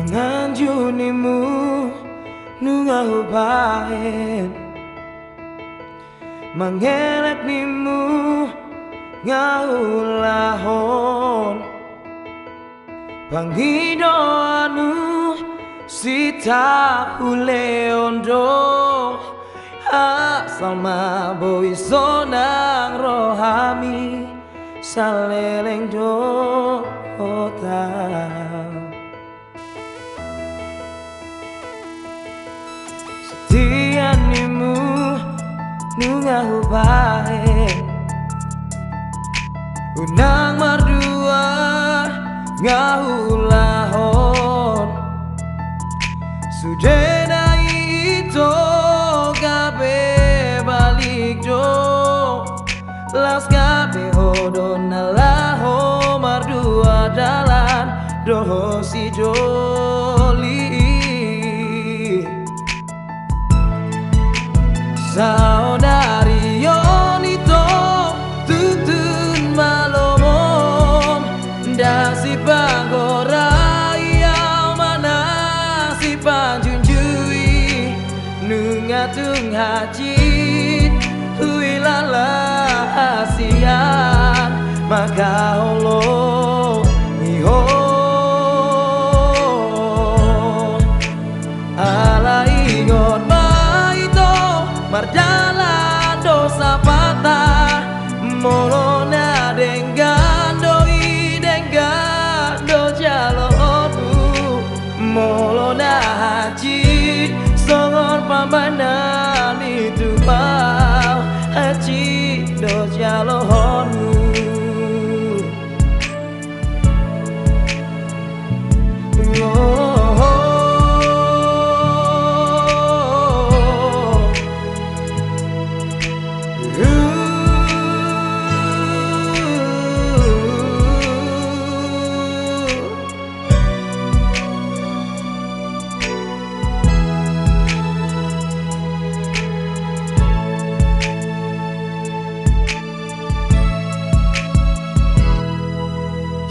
Nganjunimu nungahubain mangelak nimu ngahulahon panghidoanu sita huleondo asal maboi sonang rohami saleleng dota setianimu nungahubain unang mardua ngahulahon sudena ito gabe balik do las gabe hodon alaho mardua dalan doho si joli saudari yonito tutun malomom dasi pagora yang mana si panjunjui nungatung hajit huilala asian maka Allah iho ala ingot mardalan dosa patah molona denggando jalonu molona haji songon pambanan itu mau haji do jalonu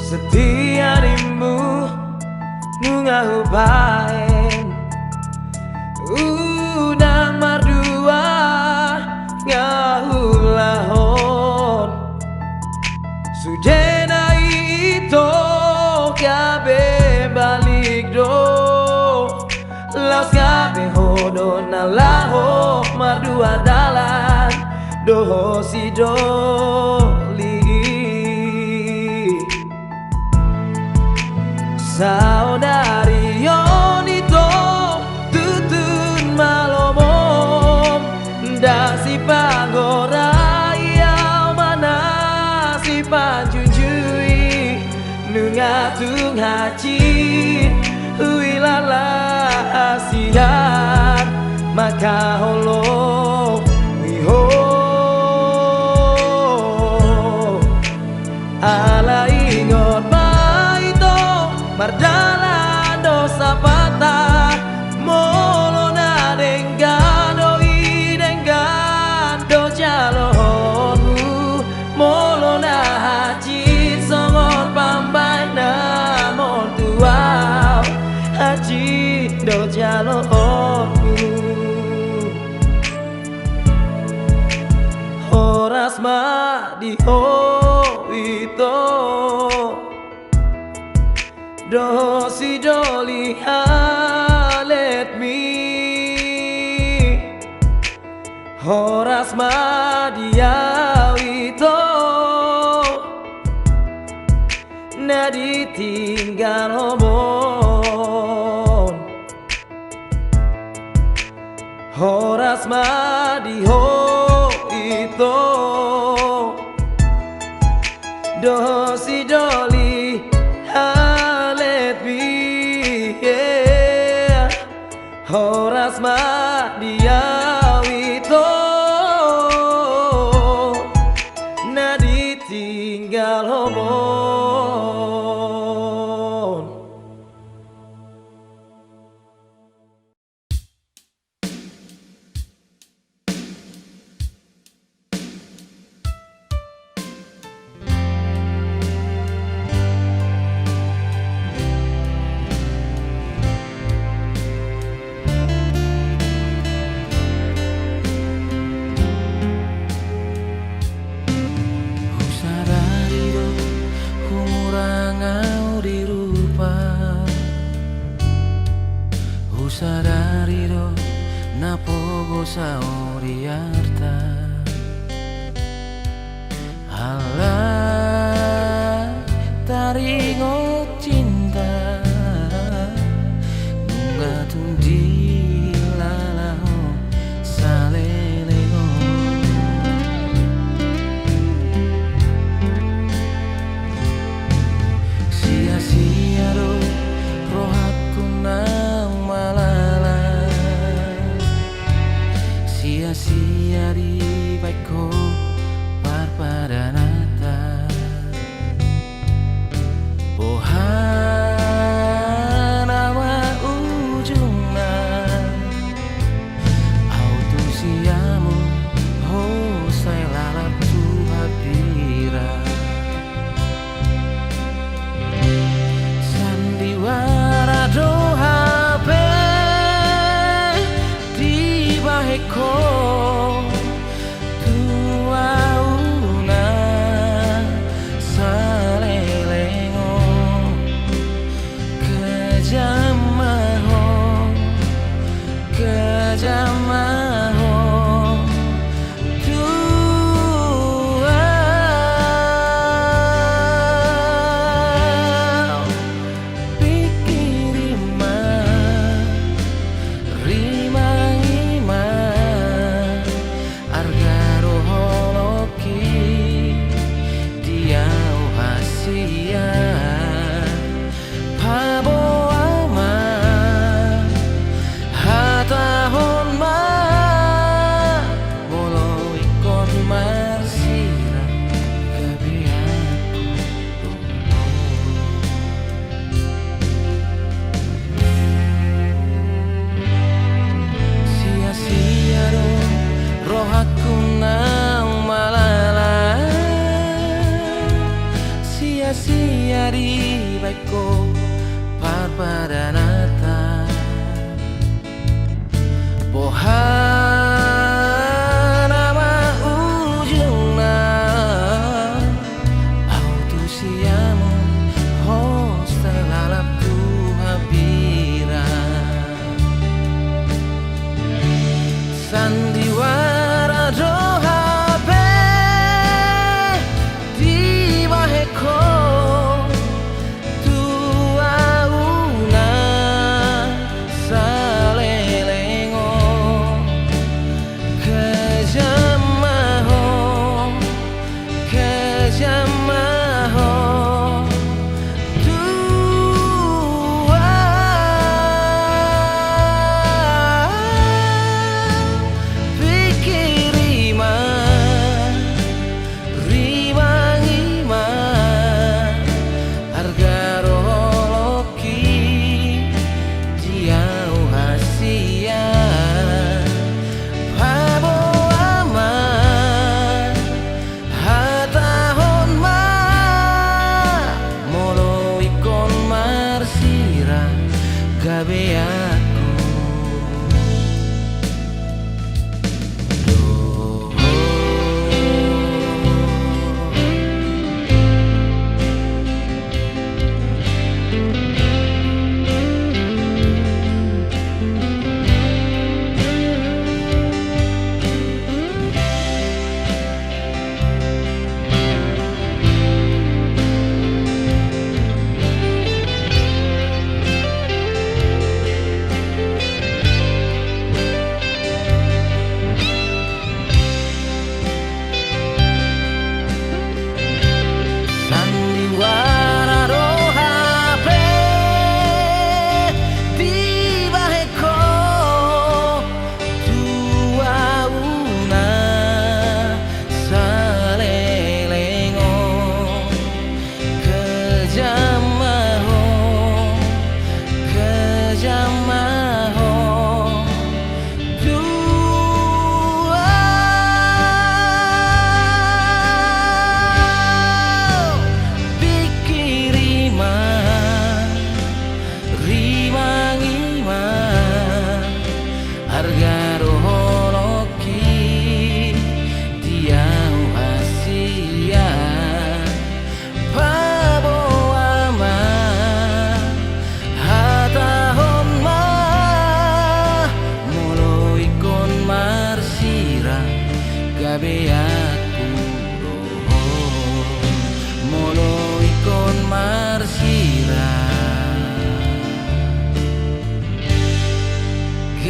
setianimu nungahubain unang mardua ngahulahon sudena ito kabe balik do las kabe hodon alaho mardua dalan doho si doli saudari yonito tutun malomom dasi pagora yang mana si panjunjui nungatung haji huilala asian maka holo wiho ala ingot mardalan dosa patah molona denggando jalonu molona haji songon pambana mon tuau haji do jalonu horas ma di itu dosi doli halet mi horas madiawito nadi tinggal homon horas madiho itu dosi doli horas madiawito nadi tinggal homon sadari do napo gosa oriarta Allah taringo cinta nunga tundi lalaho salelego sia-sia do rohatku nang malala sia-sia di baikku parpadanata bohana wa ujungna autu siamu ho sai lalap tu habira sandiwara do HP di baheko sia-sia di baikku parpadanata bohana ma ujungna autu siamu hosta lalap tu habira sandiwara do HP di baheko tu auna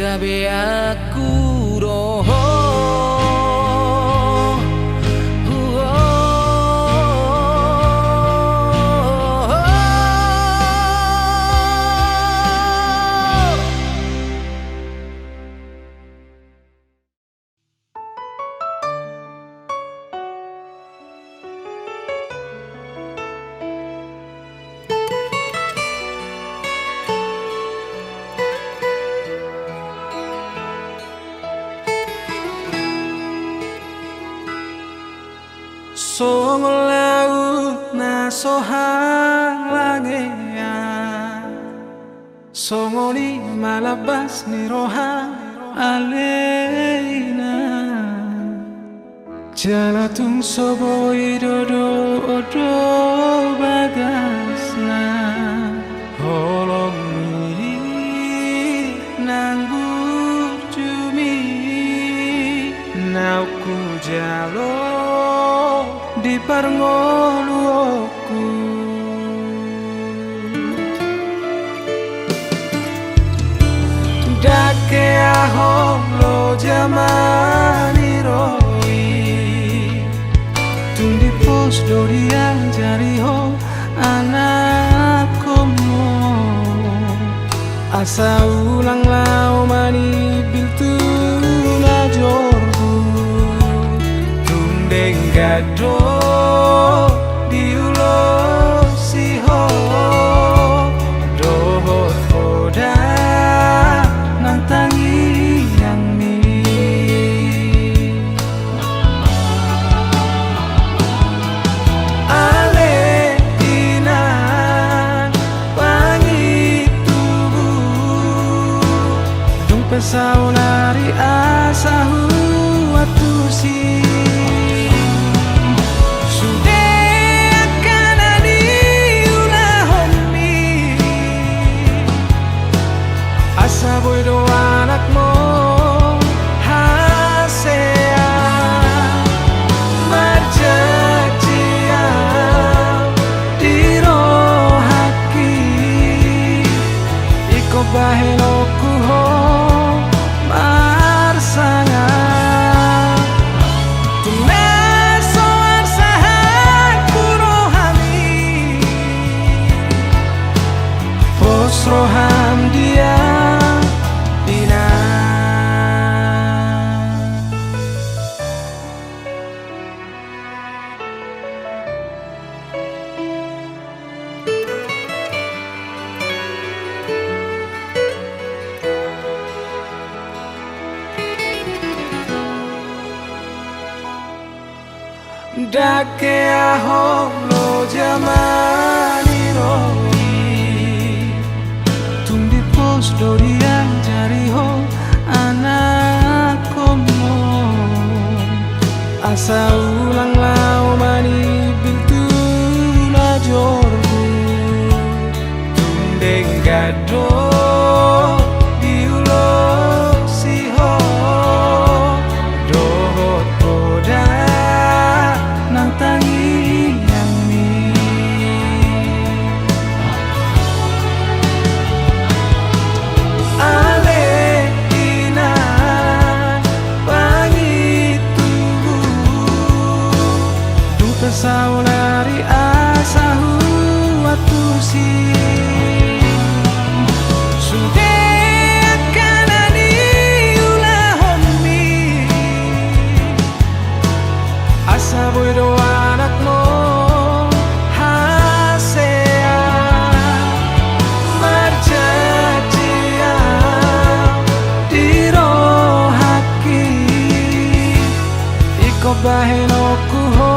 Sabe aku doho. Songo laut na sohang langea, songo ni malabas ni roha aleina, jala tung sobo idodo odo bagasna, holong ni nanggur jumi, nauku jalo di parngoluku. Dake aho lo jamani roi, tundi pos dorian jari ho anak komo, asa ulang lau mani biltu najorbu, tundeng gado diulo siho dohot poda nang tangi yang mi ale ina pangi tubuh dung pesau lari asahu atusi. Saboy do anak mo hasea marjajia diro haki iko baheno kuho marsanga tumeso arsahat kurohami posroham dia dake aho lo jamani roi, tundi pos dorian jari ho anak komo, asa ulang lau mani biltu najorbu, tundeng gado diulo siho dohot poda nang tangi yang mi ale ina pangi tubuh dung pesau lari asahu atusi sude kanani ulah homi asa boy do anak mo hasea marjajia diro haki iko baheno kuho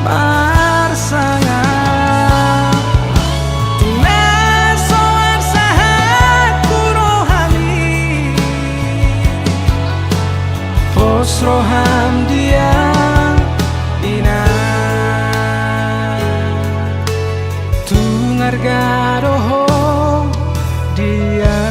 marsanga tumeso arsahat kurohami posroham dia ina tungarga doho dia.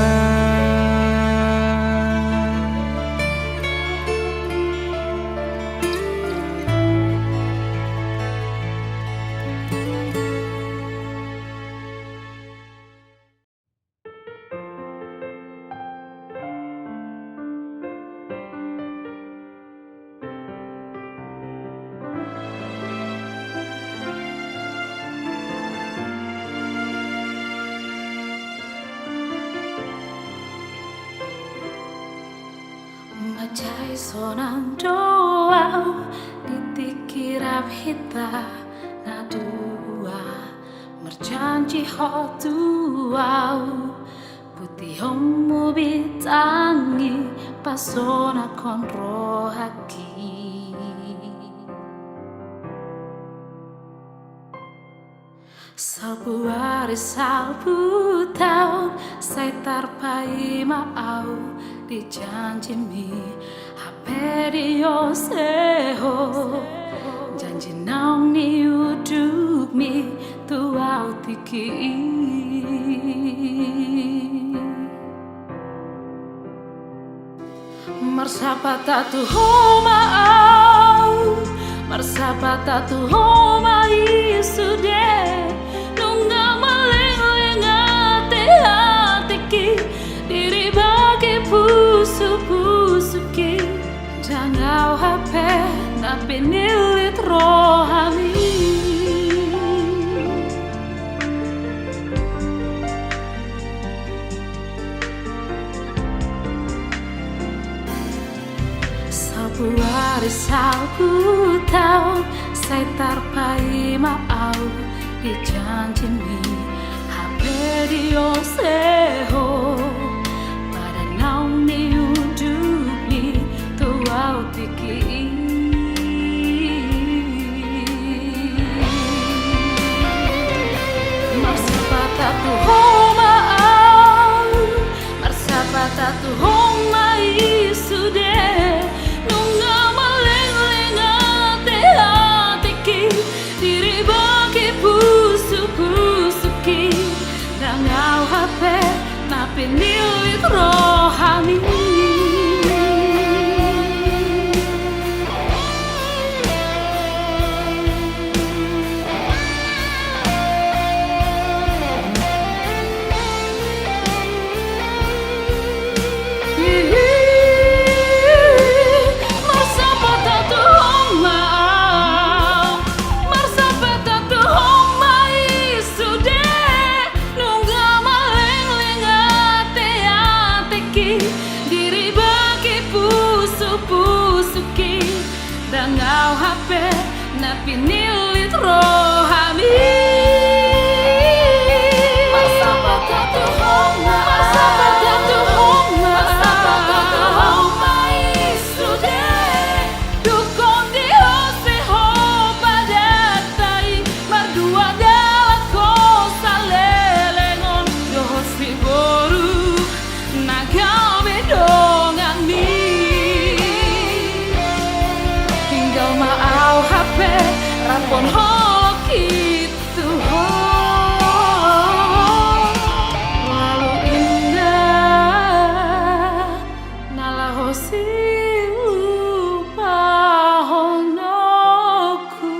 sonang doa ditikirap hita na dua merjanji hotuau putih homu bitangi pasona konro haki salpu hari salpu tahun saya tarpai mau dijanji mi haperio seho janji naung ni uduk mi tuau tiki marsapata tu homa au marsapata tu homa isude nunga maleng ate atiki diri bagi pusu-pusuki jangau HP na pinilit rohami sapu hari sapu tahun saya tarpai mau dijanji mi haperio seho pada naung ni udupi tuau tiki marsapata tu homa au marsapata tu homa isude nunga maleng ate atiki diri bagi pusu-pusuki dangau HP na pinilit rohani dangau HP na pinilit rohami marsapata tu homa marsapata tu homa marsapata tu homa isude dukon di hose ho padatai mardua dalat ko salelengon dosi boru nagau bedongan mi maau HP rapon holok itu lalu indah nalahosi lupa honoku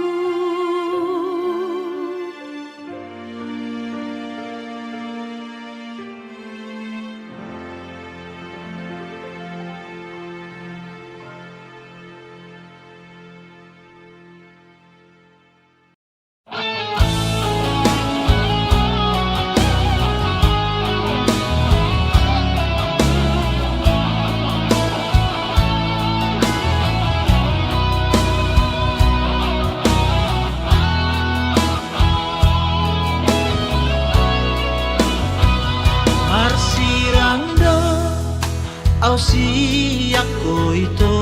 au siak koito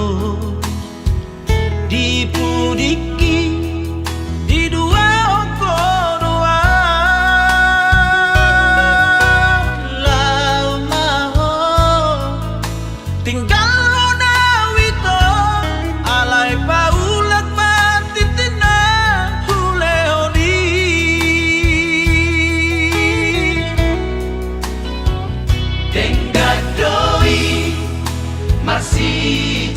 di pudiki di dua oko doa lau maho tinggal na wito alai paulat matitina huleoni tenggadoi masih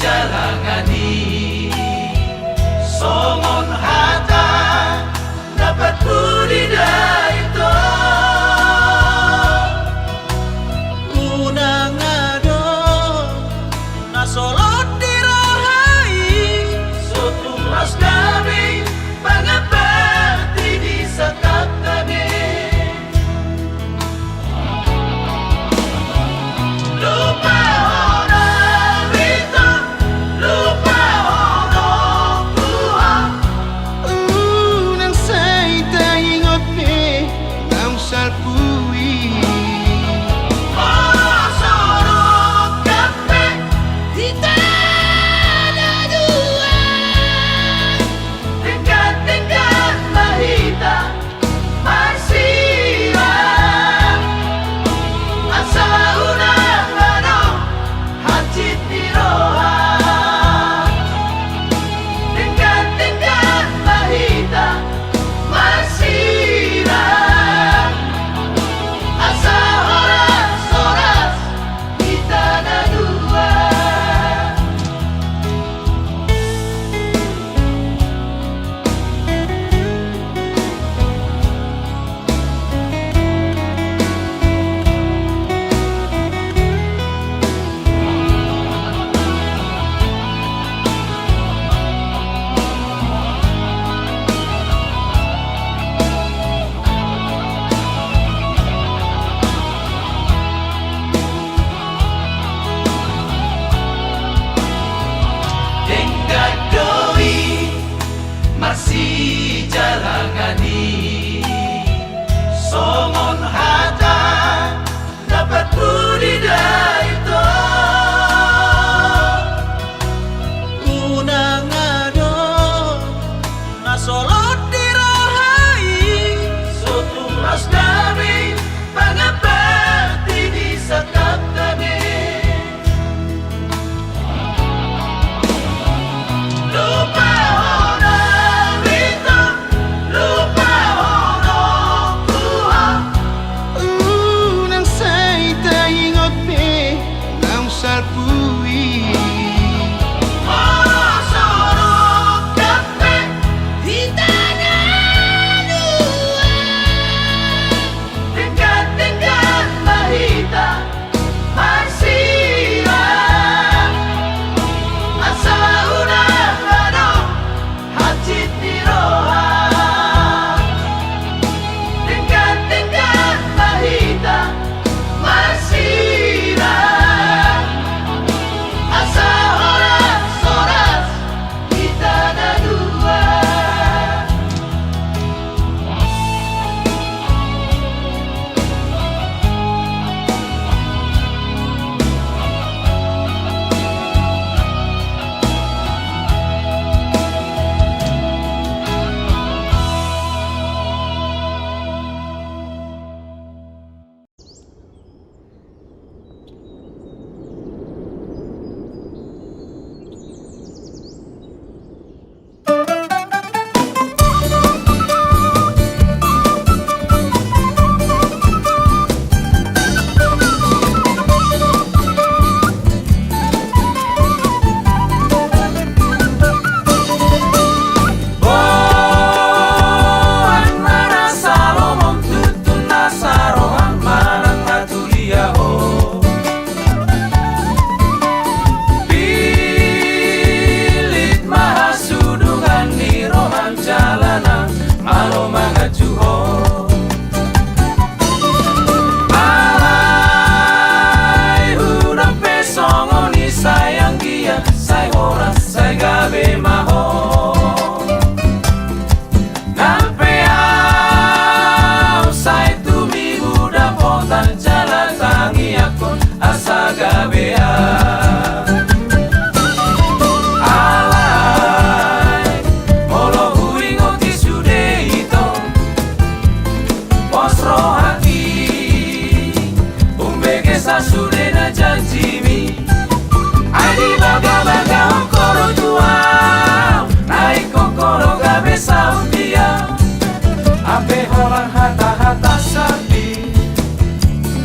holang hata-hata sapi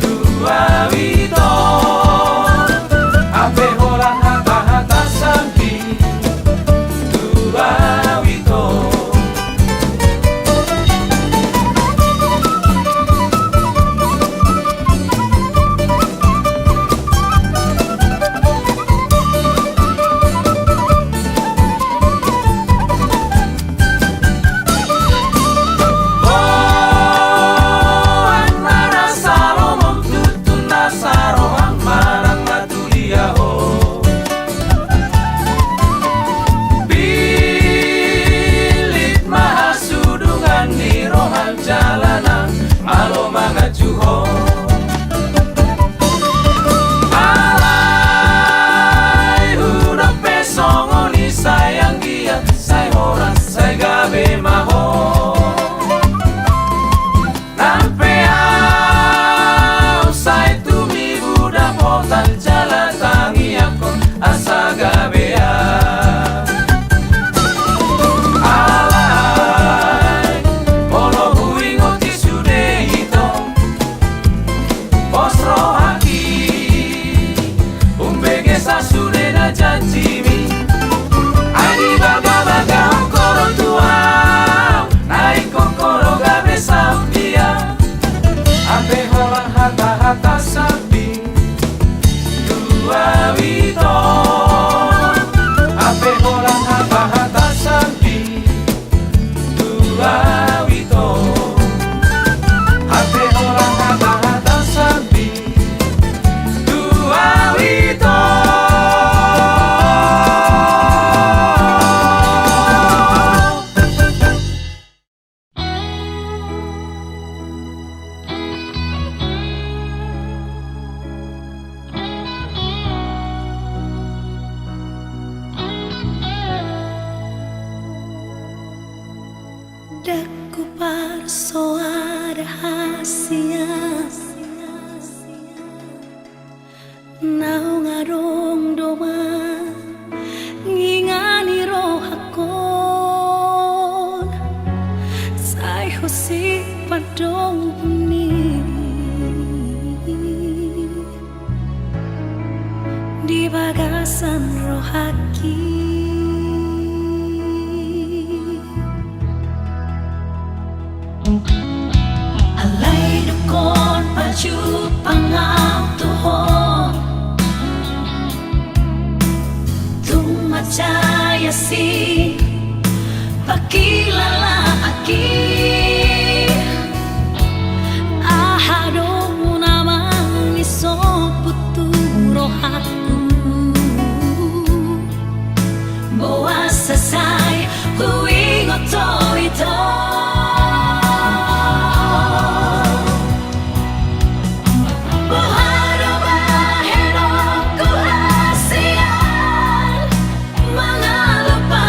dua wito. Ape holang hata-hata sapi dua wito. Jalanan alo mga juho alay hurap pesongo ni sayang giat say horas say gabi maho nampeau say tumibu dapotan jalan tangi ako asa gabea. Janjimi Adi baga-baga hongkoro tua Naik hongkoro gabe saudia Ape holang hata-hata sapi dua wito. Ape holang hata-hata sapi dua wito. Ape holang hata-hata sapi dua wito. Daku parsoa rahasia Nau ngarong doma ngingani rohakon Say hosi padong ni Di bagasan rohaki Alay dukon paju pangau tuhon Tumacaya si pakilala aki Ahadong namang isoputu rohaku Boa sasay huwing oto-ito Mga lupa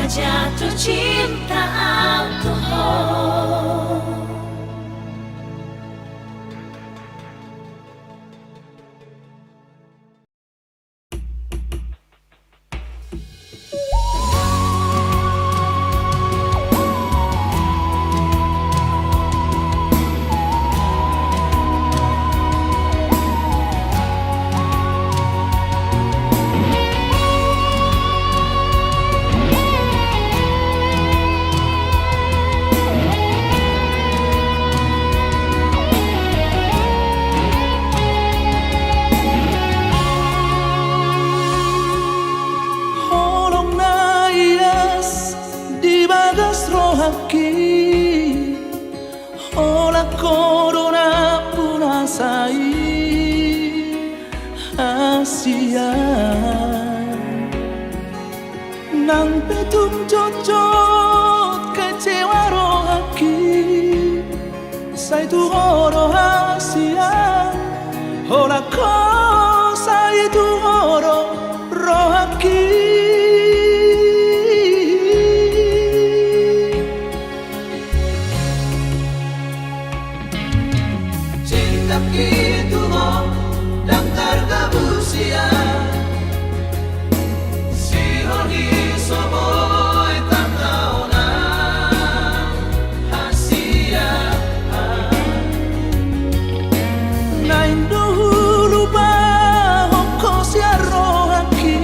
jatuh cinta alkohol. Ola corona punasai Asia Nang petum cocot kecewa rohaki Sai tu oro Asia Ola ko sai tu oro rohaki Gitu mo daftar kabusia si honi soboy tantaona hasia Nain dulu bah hoko siaro haki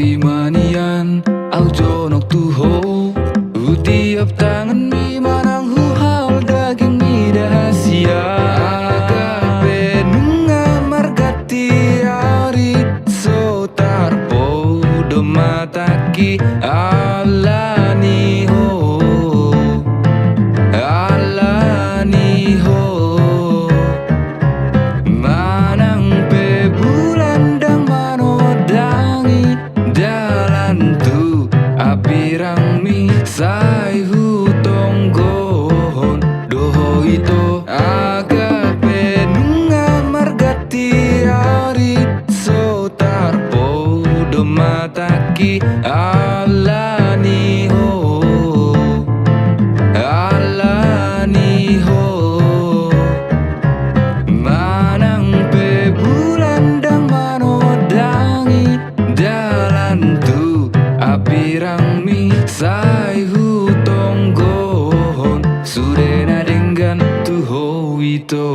Oi manian au jonok tuho utiap tangan mi manang huhal daging mi dahasia agape nunga margati ari so tarpo do mataki alani ho alani ho manang pe bulan dang manodangi dalan tu apirang mi sai hu tonggohon doho ito agape nunga margati ari so tarpo do mataki alani ho alani ho manang pe bulan dang manodangi dalan tu apirang mi sai hu tonggohon sudena dengan tuho ito.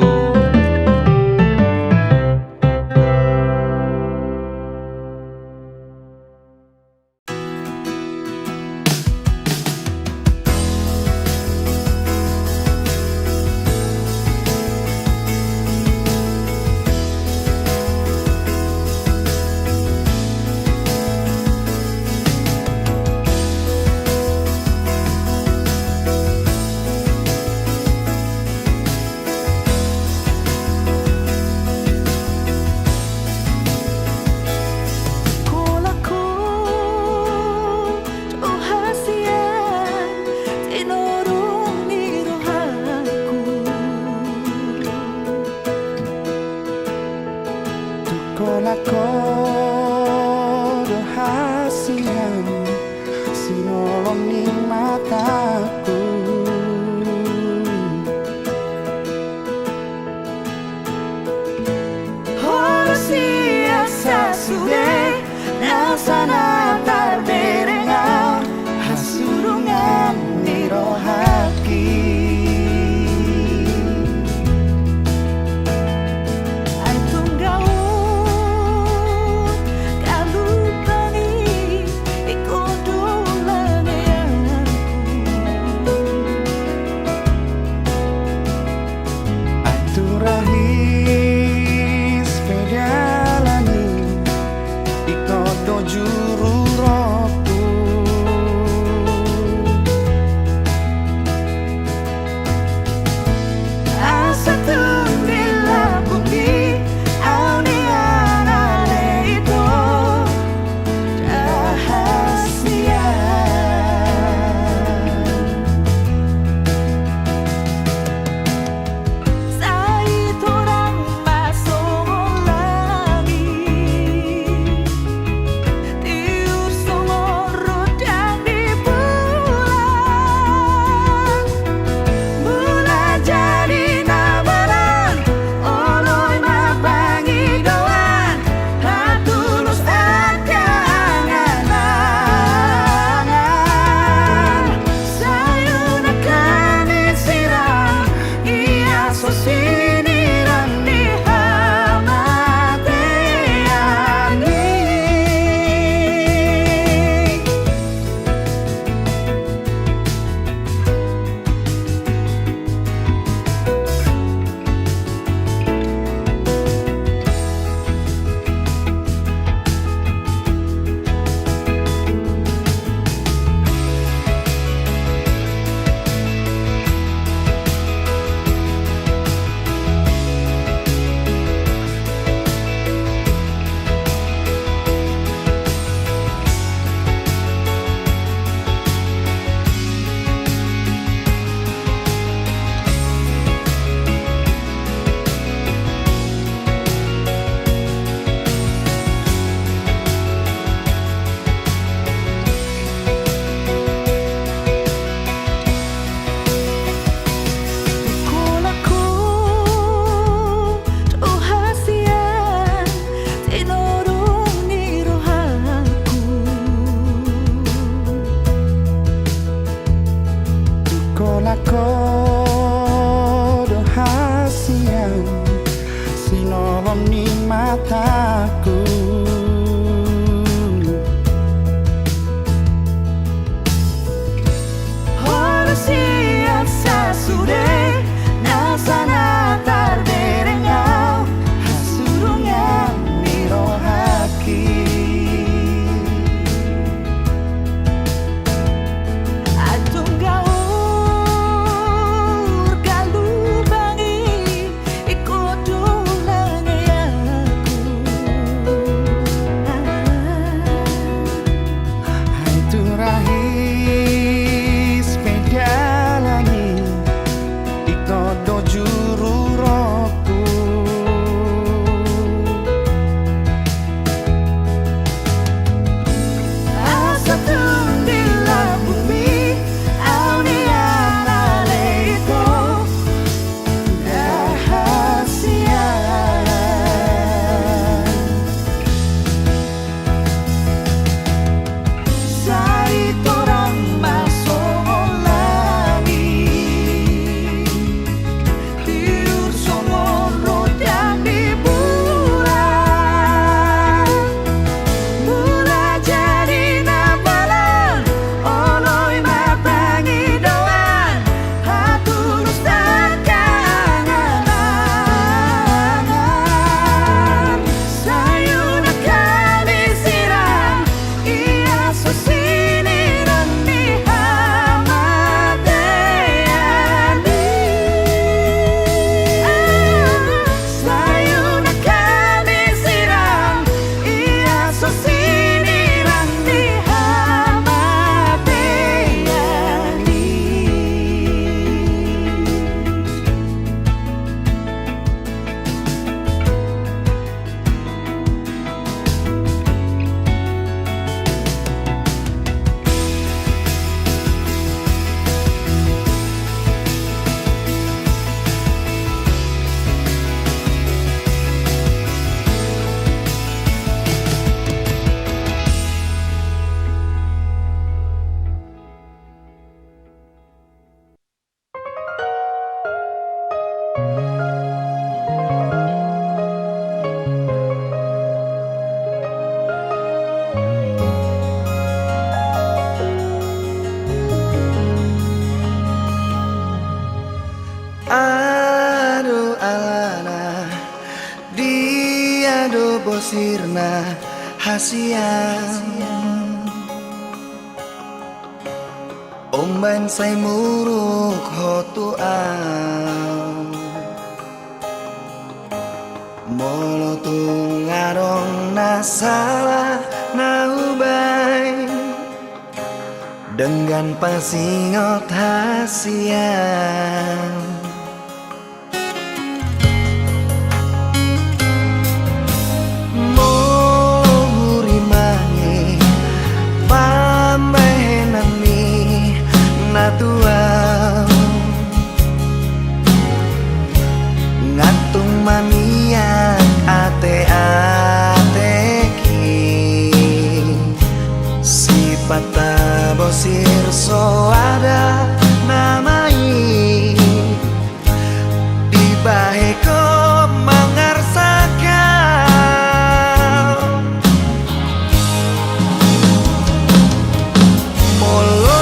rahis pedalani ikodo juru roku asa tundila bumi aunia leiko rahasia Aduh alana dia do bosirna hasian omban say muruk hotuan molotung ngarong nasalah naubay dengan pasingot hasian natuang ngatung maniak ate-ateki sipata bosir soada namai dibaheko mangarsakan molo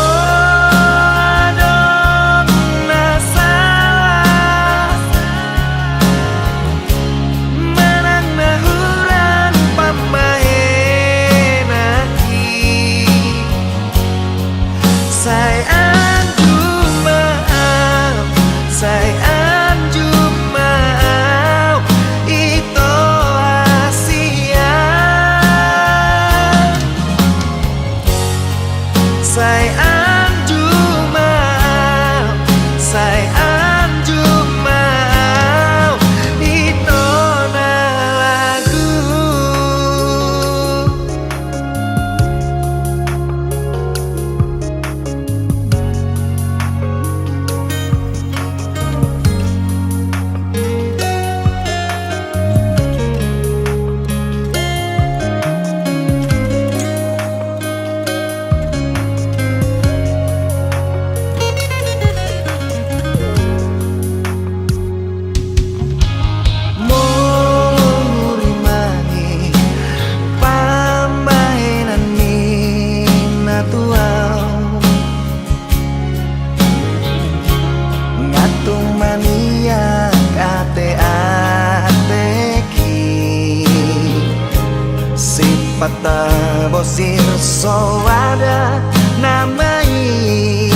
Pata bosir soada namai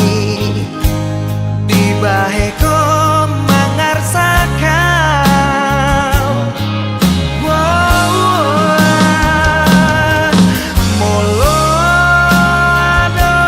dibaheko mangarsakan molo ado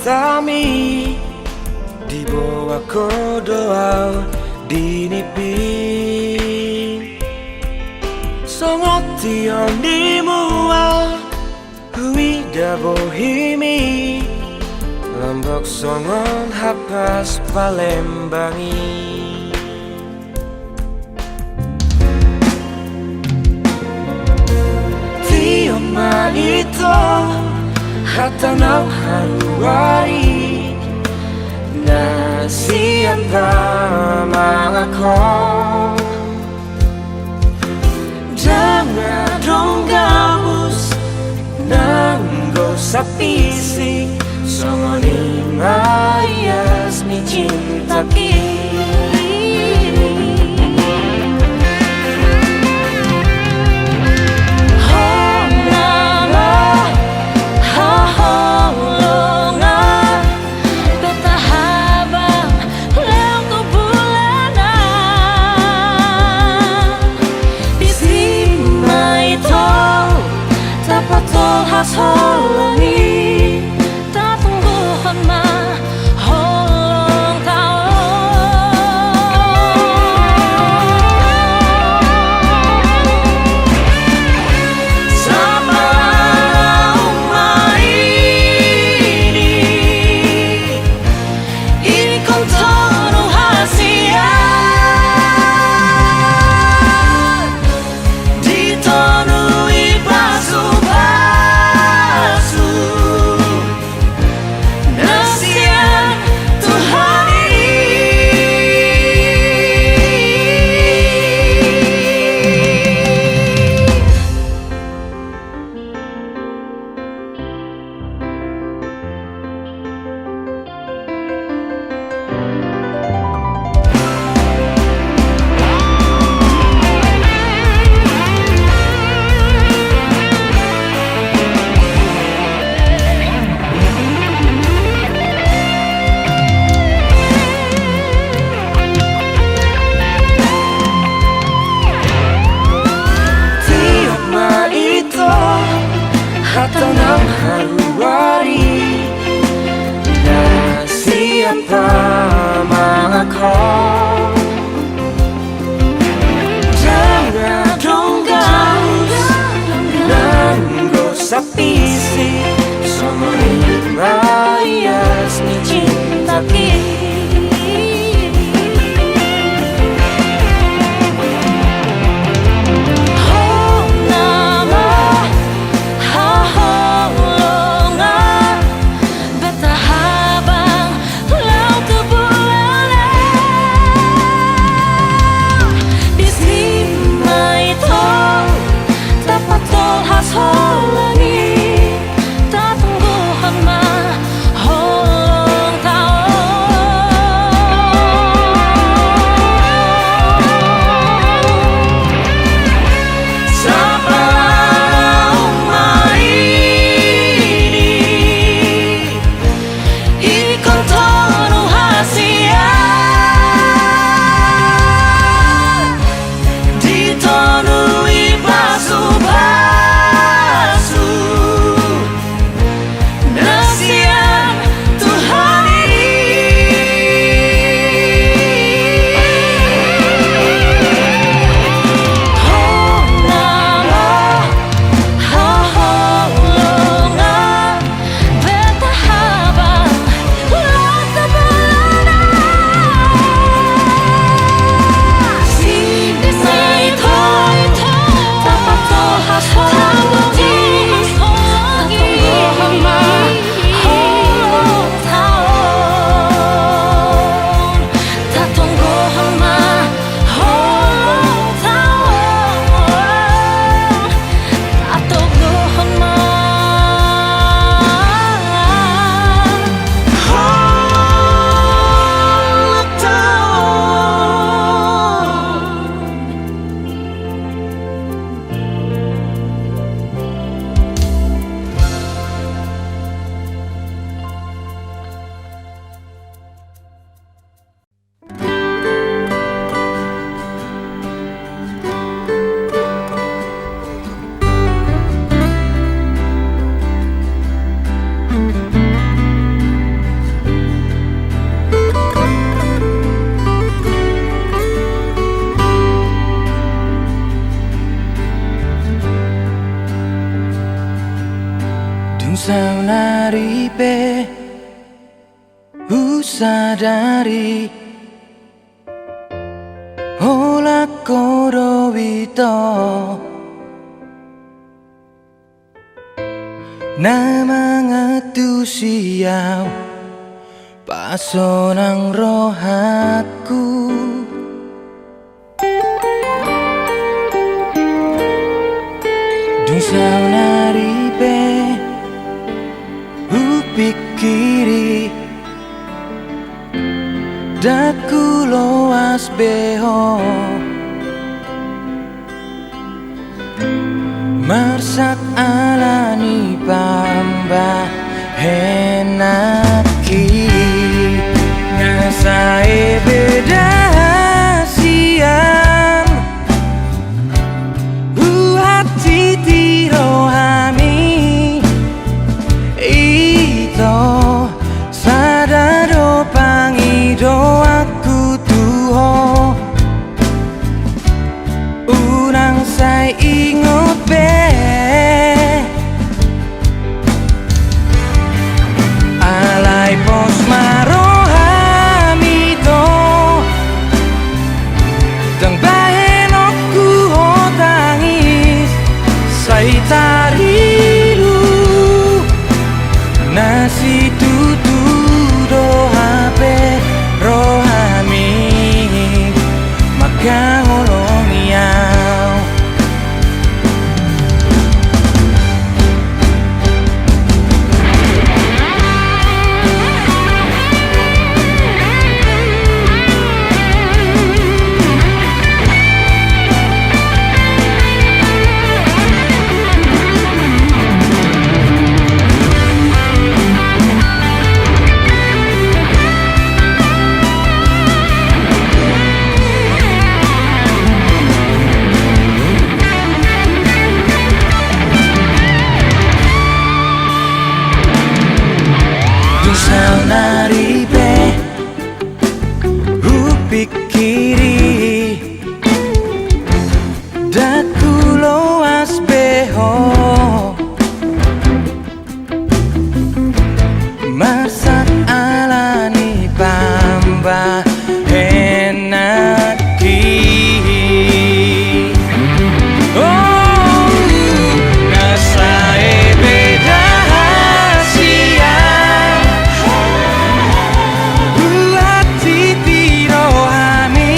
tami di bawah kodoa dinipi songot tion di mua hui da bohimi Lombok songon hapas Palembangi Tioma itu hatanau haruari na siapa mangako jangan dong gabus nanggo sapisi songoni mayas ni cinta Holangi tatungguhan ma holong tao sama rumah ini kau tahu hasiat ditonui basuh hatanang haruari na siapa mangako jangan dong gaus nanggo sapisi somoni mayas ni cinta Holangi tatungguhan ma holong naripe usadari Ola korowito Namangatu siyaw Pasonang rohatku Dungsaw naripe upikiri Daku loas beho Marsak alani pamba henaki Ngasae beda siang hati tirohami Ito sadado pangido aku tuho Unang say ingot be Alay pos marohami to Dang bahen aku tangis Say tariru Nasi tutu do hape rohami Maka ngolong yaw Dungsaw naripe upikiri Daku loas beho Marsak alani pamba henaki Oh, ngasae beda siang hati tirohami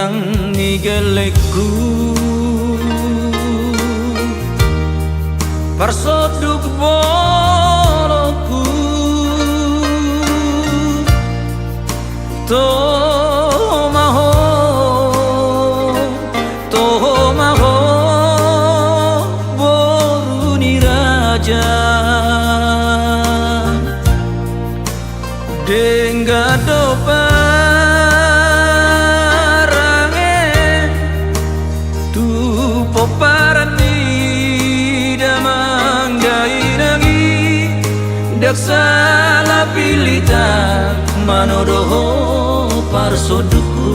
inang nigelekku persoduk boloku tomaho boruni raja denggado parange tu poparani damanggai nangi daksala pilita manodoho parsoduku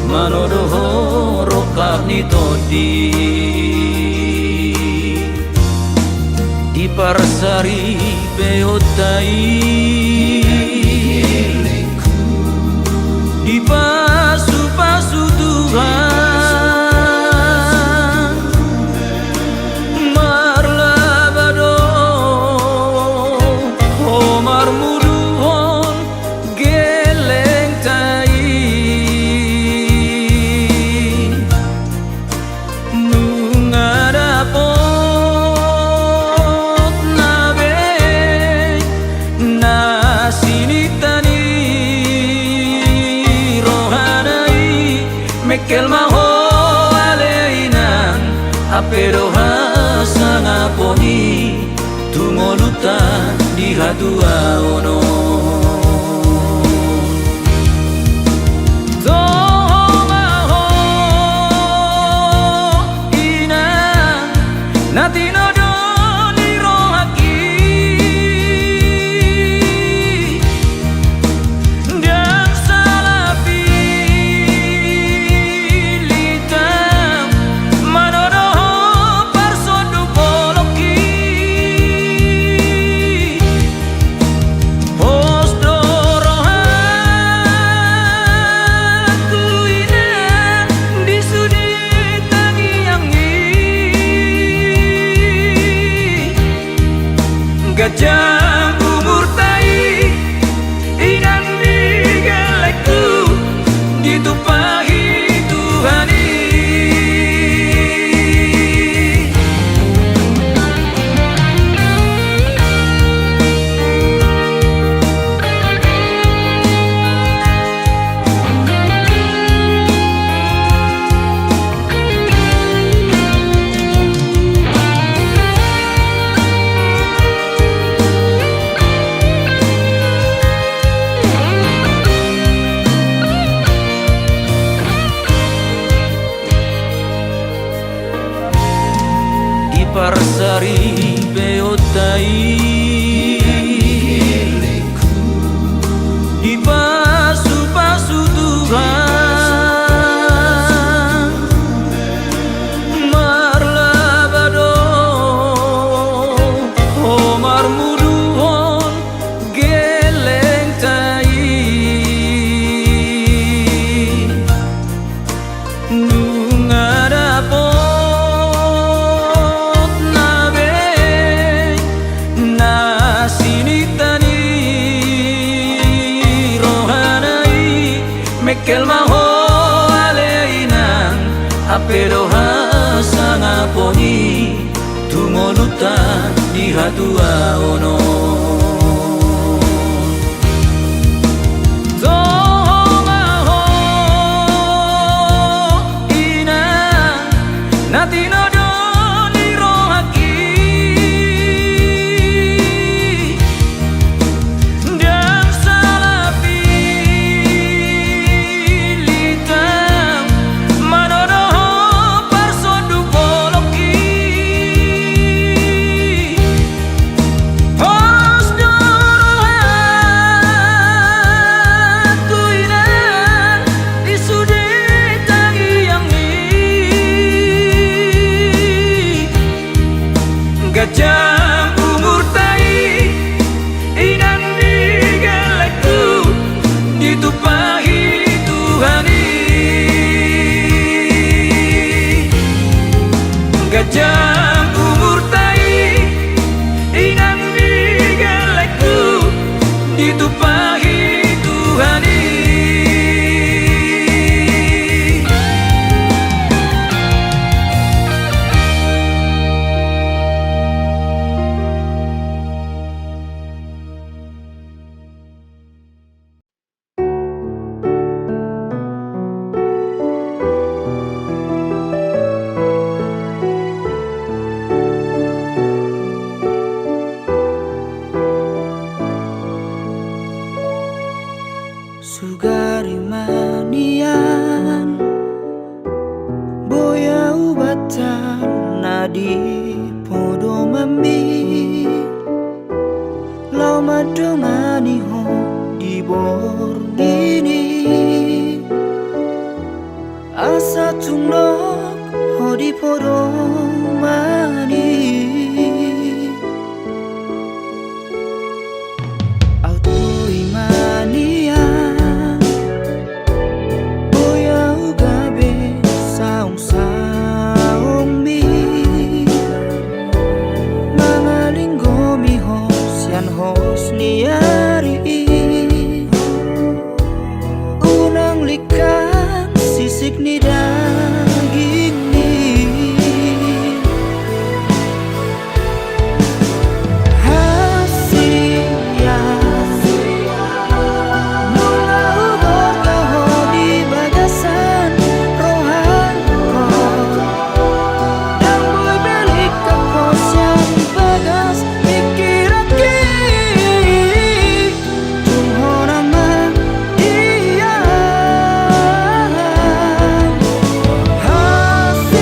manodoho rokani todi di parsari beotai di pasu-pasu Tuhan marlabado omar muduhon geleng tai nungadapot nabe nasinitani mekel maho aleinan apero hasana poni tungoluta di hadua ono tomaho inang natinodo lirohaki dan salapi gajah umur tai inang digeleku ditumpahi Tuhani parsari beotai di pasu-pasu Tuhan marlabado omar muduhon geleng tai nungadapot mekel maho aleinan apero hasana poni tungoluta di hadua ono tomaho inang natinodo lirohaki dan salapi gajah umur tai inang digeleku ditumpahi Tuhani gajah umur tai inang digeleku ditumpahi Tuhani Tunok hodi podo mani auto imania boya ugabe saung saung mi mangalinggo mi hos yan hos niari unang likan sisik ni daging ni hasia mula ubor kaho di bagasan rohanko dan boy belik kapos yang bagas mikir aki tungho nama dia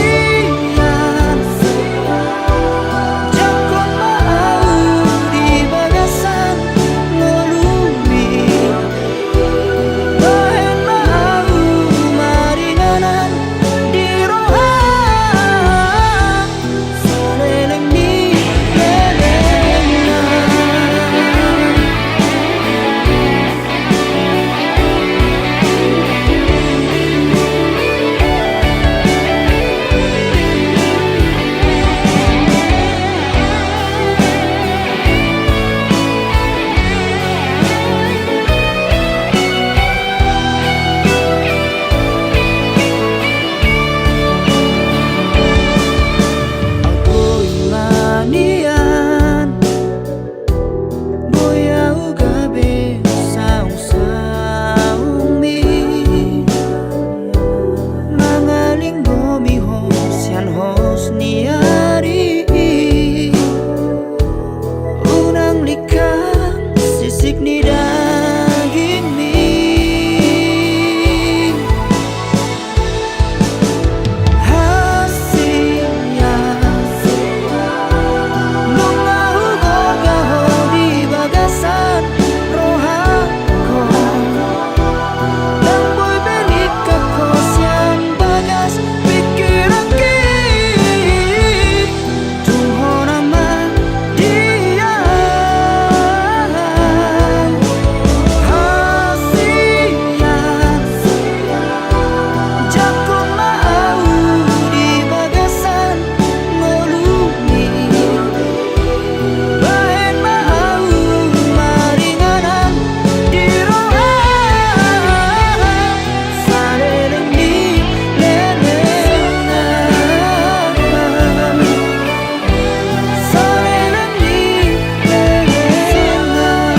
hasian jakon mau di bagasan ngelumi bahen mau maringanan di rohan saleleng ni lelengan. Auto imanian boya ugabe saung saung mi mangalinggo mi hos yan hos niari unang likang sisik ni daging mi hasia bunga ubor kaho di bagasan rohanko dan boy belik kapos yang bagas pikir aki tungho nama dia hasian jakon mau di bagasan ngelumi bahen mau maringanan di rohan saleleng ni lelengan saleleng ni lelengan.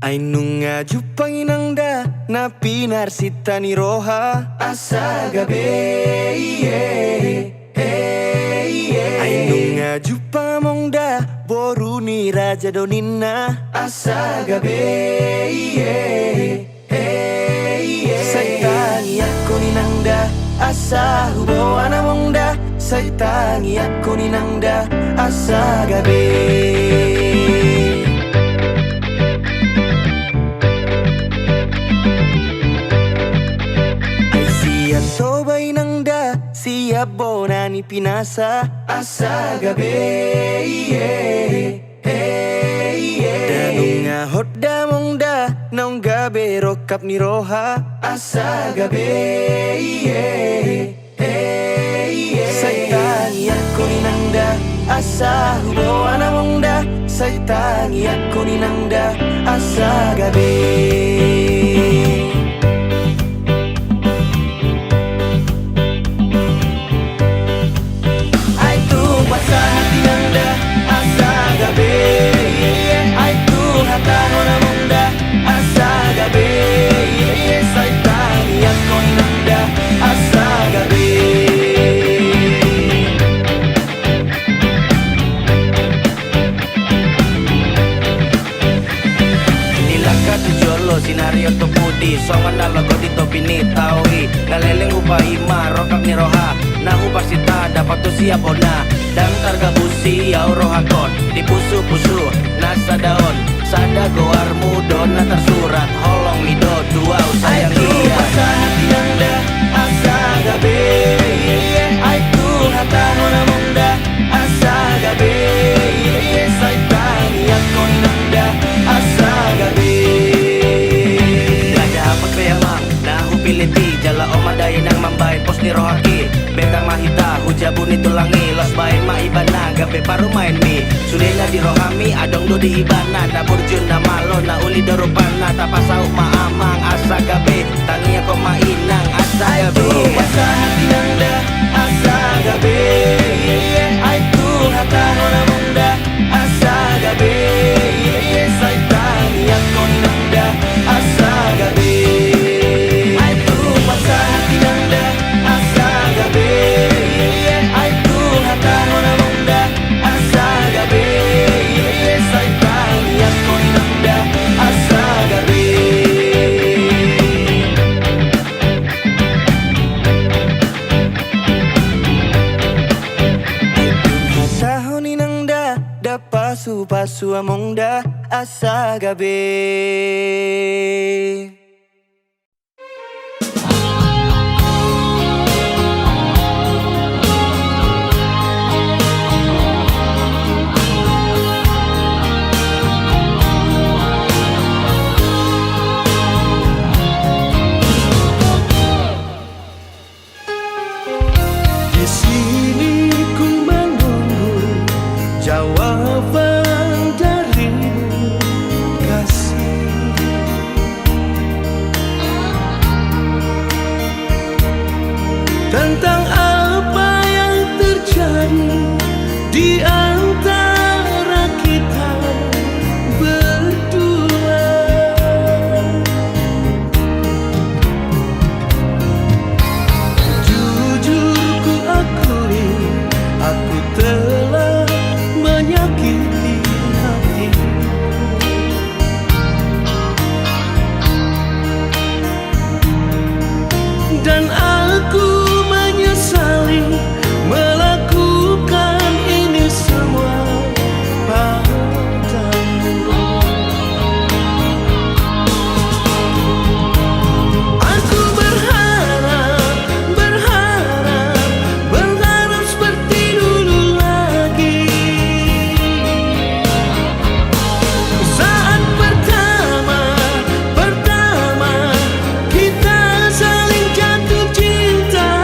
Ainunga jupang inangda na pinar sitani roha asa gabe Ainunga jupang mongda boruni raja donina asa gabe Saitangi aku ninangda asa hubo ana mongda Saitangi aku ninangda asa gabe Siap soba inangda, siap bonani pinasa asa gabe Danunga hodda mongda, nong gabe rokap ni roha asa gabe Saitangi aku ninangda, asa hubo ana mongda Saitangi aku ninangda, asa gabe Sinario to pudi, songan na lago dito pinitawi Ngaleleng upa ima, rokap ni roha Na upa Pasita dapat tu siap bona dan targa busi au rohakon di pusu-pusu nasa daun sada goar mudon na tersurat holong mido dua sayang dia Asa hati nanda asa gabe Aiku hata hona munda asa gabe Saitani aku nanda asa gabe Gada apa kaya mang nahu piliti jala omadaya nang mambahin pos ni rohaki Betang mahita hujabun itu langi los bain ma ibana gabe paru main mi sulina di rohami adong do di ibana na burjun na malo na uli do rupana tapasau ma amang asa gabe tangi ako mainang asa gabe Asa hati nanda asa gabe Aiku hata hona munda asa gabe Saitani aku nanda asa gabe Aiku asa hati nanda asa gabe Aiku hata hona munda asa gabe Saitani aku nanda asa gabe Sahoni nangda da pasu amongda asa gabe Di sini ku menunggu jawaban darimu kasih tentang apa yang terjadi di antara kita berdua. Jujur ku akui aku telah menyakiti hatimu dan aku menyesali melakukan ini semua padamu. Aku berharap seperti dulu lagi. Saat pertama kita saling jatuh cinta.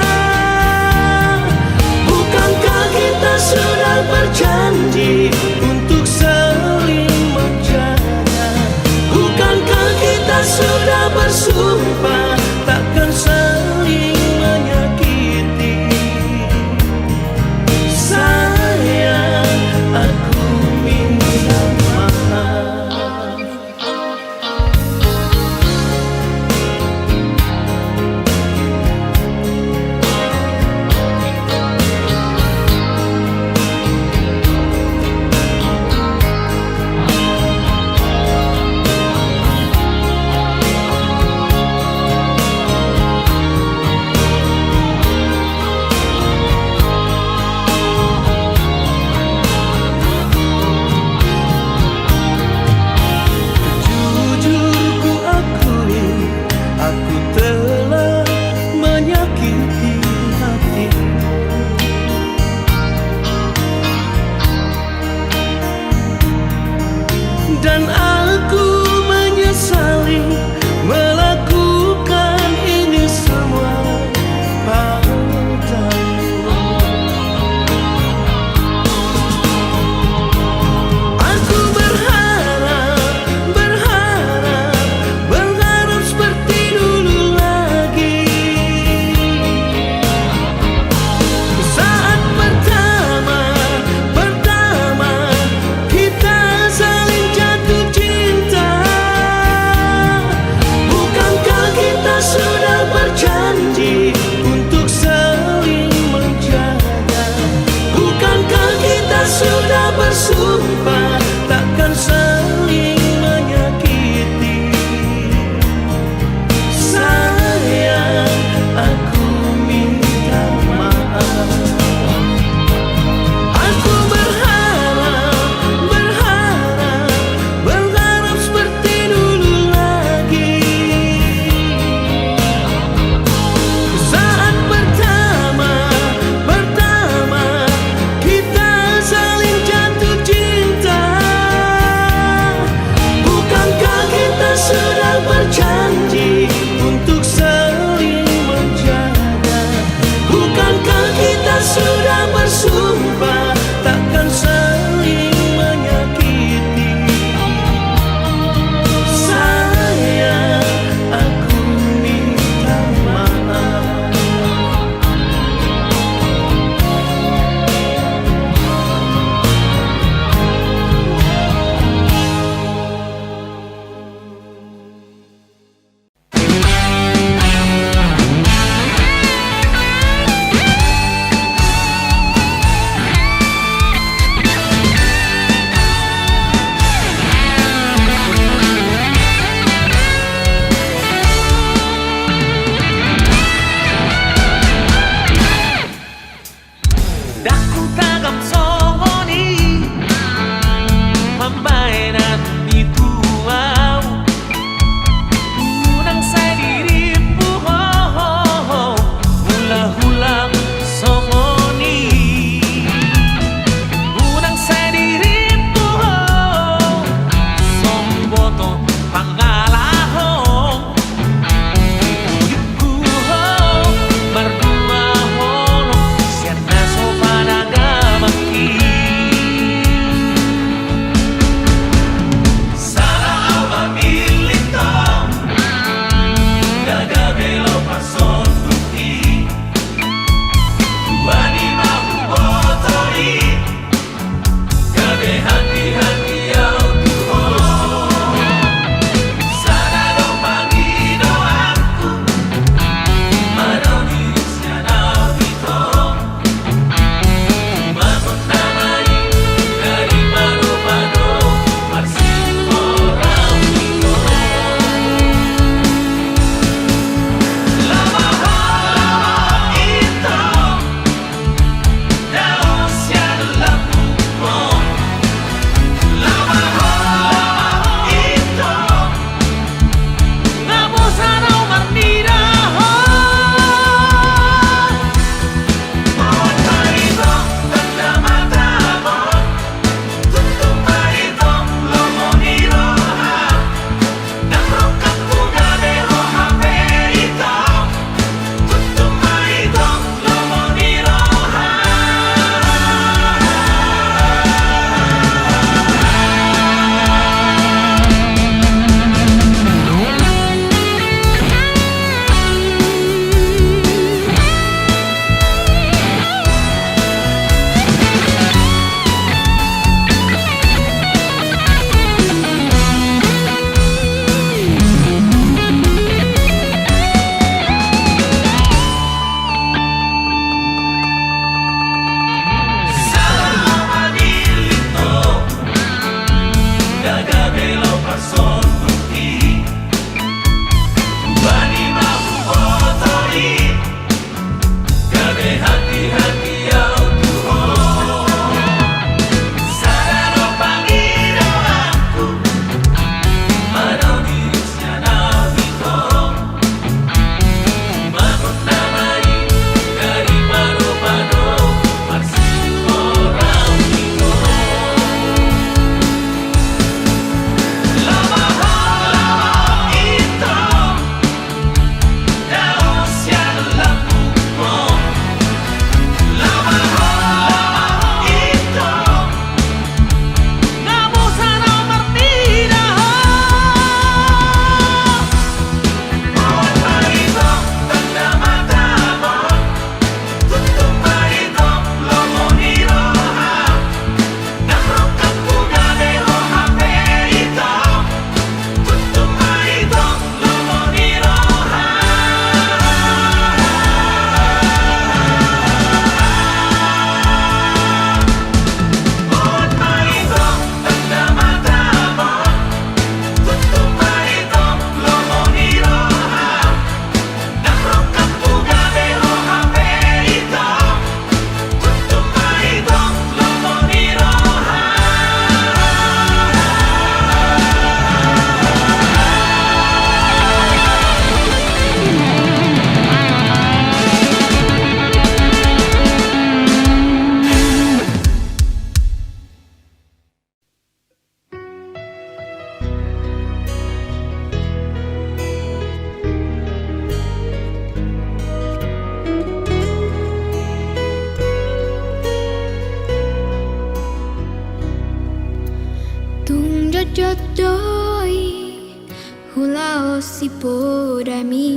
si podami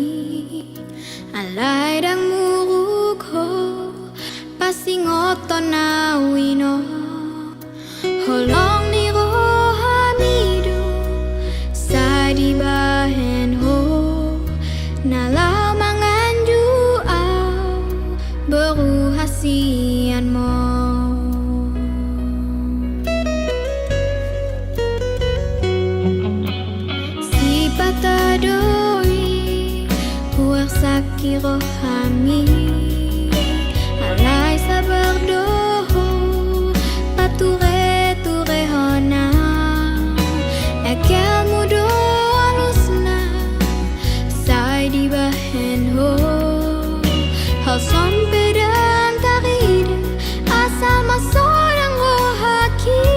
alay dang murug ho pasingoton na wino holong ni rohamido sa di bahen ho nalaw mangan juaw beruhasian mo. Patadoi huwag sa kirohami alay sa berdoho pature-tureho na ekel mudo alus na say di bahen ho hal sompedan tarida asal masodang rohaki.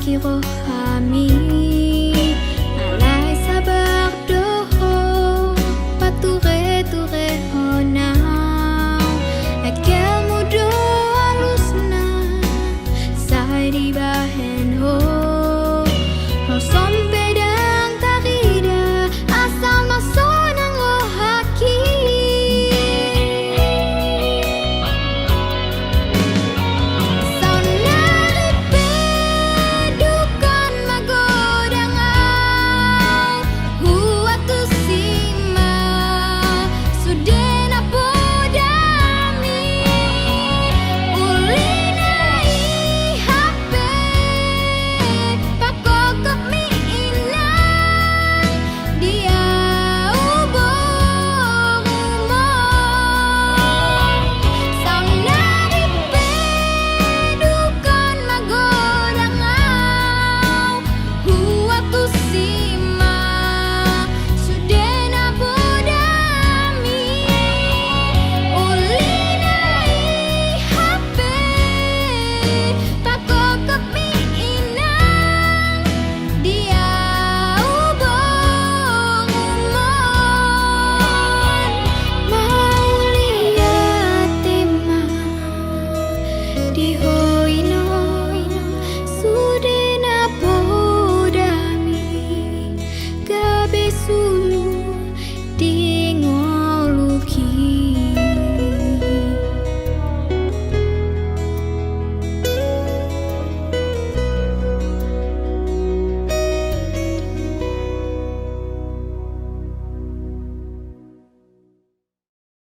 Kirohami